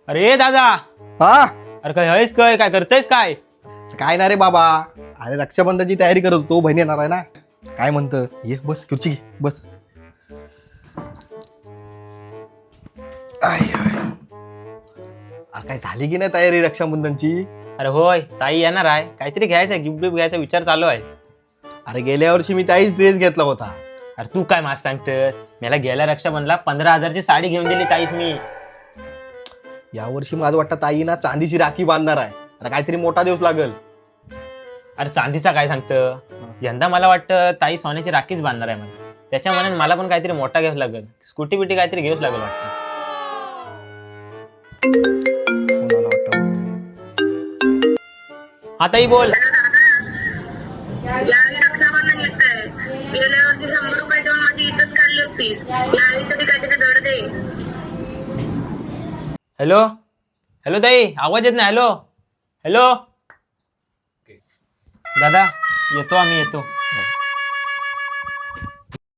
अरे दादा, हा अरे काय आहेस काय काय करतेस काय? काय ना रे बाबा, अरे रक्षाबंधनची तयारी करत होतो. बहिणी येणार आहे ना. काय म्हणतं, ये बस खुर्ची घे बस. अरे काय झाली की नाही तयारी रक्षाबंधनची? अरे होय, ताई येणार आहे. काहीतरी घ्यायचं, गिफ्ट बिफ्ट घ्यायचा विचार चालू आहे. अरे गेल्या वर्षी मी ताईच ड्रेस घेतला होता. अरे तू काय मास सांगतस? मला गेल्या रक्षाबंधनला 15,000ची साडी घेऊन दिली ताईस मी. यावर्षी माझं वाटतं ताई ना चांदीची राखी बांधणार आहे. अरे काहीतरी मोठा दिवस लागल. अरे चांदीचा काय सांगतं? यंदा मला वाटतं ताई सोन्याची राखीच बांधणार आहे मला. त्याच्या मनाने मला पण काहीतरी मोठा घ्यावं लागेल. स्कूटी बिटी काहीतरी घेऊच लागेल वाटतं. कोणाला वाटतं? हा ताई बोल. यावेळी रक्षाबंधन येत आहे. गेल्या वर्षी 100 रुपये देऊन माझी इज्जत काढली होती. यावेळी तरी काहीतरी धड दे. हॅलो हॅलो ताई, आवाज येत नाही. हॅलो हॅलो दादा, येतो आम्ही येतो.